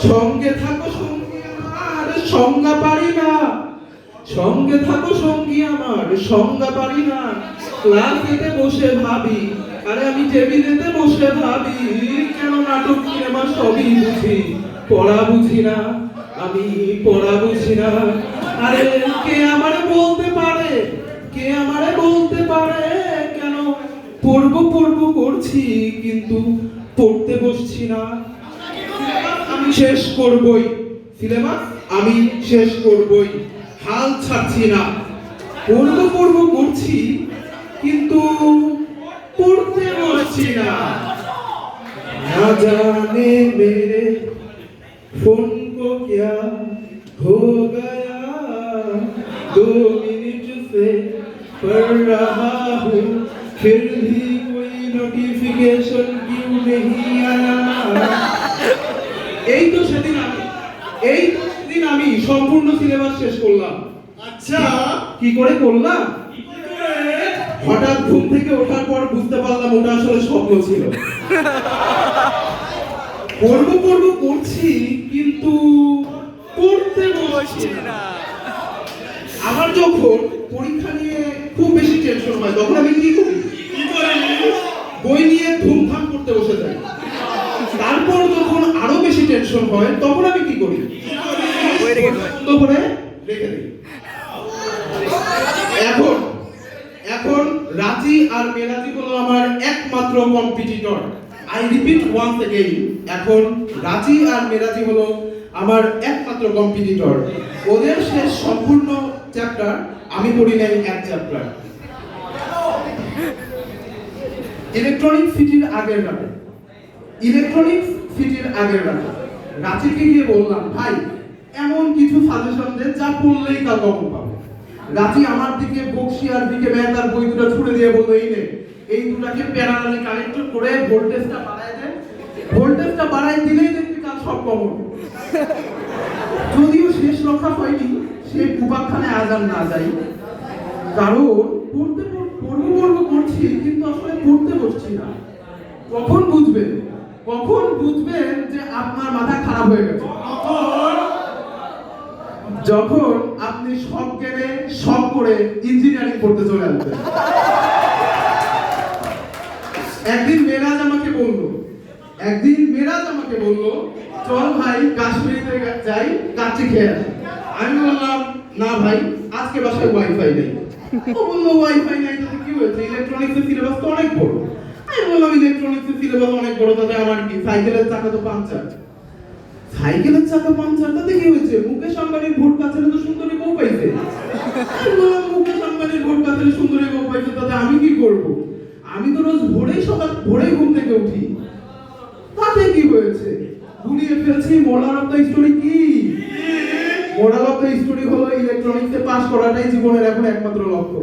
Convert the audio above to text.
সঙ্গে থাকো সঙ্গী আমার সংজ্ঞা পারি না, সঙ্গে থাকো সঙ্গী আমার সংজ্ঞা পারি না। ক্লাসেতে বসে ভাবি, আরে আমি টেবিলেতে বসে ভাবি, কেন নাটক সিনেমা সবই বুঝি, পড়া বুঝি না, আমি পড়া বুঝি না। আরে কে আমারে বলতে পারে, কে আমারে বলতে পারে কেন পড়বো পড়বো করছি কিন্তু পড়তে বসছি না। আমি শেষ করবই সিলেবাস, আমি শেষ করবই, হাল ছাড়ছি না। পড়বো পড়বো করছি কিন্তু পড়তে বসছি না। না জানে মেরে फोन को क्या हो गया, 2 मिनट से पढ़ रहा हूँ फिर भी कोई नोटिफिकेशन क्यों नहीं आया। এই তো সেদিন আমি সম্পূর্ণ সিলেবাস শেষ করলাম। আচ্ছা, কি করে করলাম? হঠাৎ ঘুম থেকে ওঠার পর বুঝতে পারলাম ওটা আসলে স্বপ্ন ছিল। পড়বো পড়বো করছি কিন্তু পড়তে বসছি না। আমার যখন পরীক্ষা নিয়ে খুব বেশি টেনশন হয় তখন আমি কি করি? বই নিয়ে ধুমধাম করতে বসে যাই। তারপর যখন আরো বেশি টেনশন হয় তখন আমি কি করি? বন্ধ করে রেখে দিই। এখন রাজি আর মেরাজি হলো আমার একমাত্র competitor. I repeat once again, এখন রাজি আর মেরাজি হলো আমার একমাত্র কম্পিটিটর। ওদের শেষ সম্পূর্ণ চ্যাপ্টার আমি পড়ি নাই এক চ্যাপ্টার। ইলেকট্রনিক সিটির আগের রাতে রাজিকে গিয়ে বললাম, ভাই এমন কিছু সাজেশন দেন যা পড়লেই কাল কখন পাবো। রাজি আমার দিকে বক্সি আর দিকে মেহতার বই দুটো ছুড়ে দিয়ে বললো, এই দুটাকে প্যারালালি কানেক্ট করে ভোল্টেজটা বাড়ায় দে, ভোল্টেজটা বাড়ায় দিলেই দেখবি কাজ সব কমন। যদিও শেষ রক্ষা হয়নি, সে কুপাখানে আজান না যাই, কারণ পড়বো করছি কিন্তু আসলে পড়তে বসছি না। কখন বুঝবেন যে আপনার মাথা খারাপ হয়ে গেছে? যখন আপনি সব জ্ঞানে সব করে ইঞ্জিনিয়ারিং পড়তে চলে আসবেন। একদিন মেরাজ আমাকে বললো চল ভাই কাশ্মীরে যাই, কাচ্চি খেয়ে আসি। আমি বললাম না ভাই, আজকে বাসায় ওয়াইফাই নেই। ও বললো ওয়াইফাই নাই তাতে কি হয়েছে, ইলেকট্রনিক্সের সিলেবাস তো অনেক বড়। আমি বললাম ইলেকট্রনিক্সের সিলেবাস অনেক বড়, তাতে আমার কি, সাইকেলের চাকা তো পাংচার। সাইকেলের চাকা পাংচার তাতে কি হয়েছে, মুকেশ আম্বানির ভোট কাছারে তো সুন্দরী বউ পাইছে। আমি বললাম মুকেশ আম্বানির ভোট কাছারে সুন্দরী বউ পাইছে, তাতে আমি কি করবো? আমি তো রোজ ভোরে ঘুম থেকে উঠি, তাতে কি হয়েছে? গুলিয়ে ফেলছি। মোরাল অফ দ্য স্টোরি কি? মোরাল অফ দ্য স্টোরি হলো ইলেকট্রনিক্সে পাস করাটাই জীবনের এখন একমাত্র লক্ষ্য।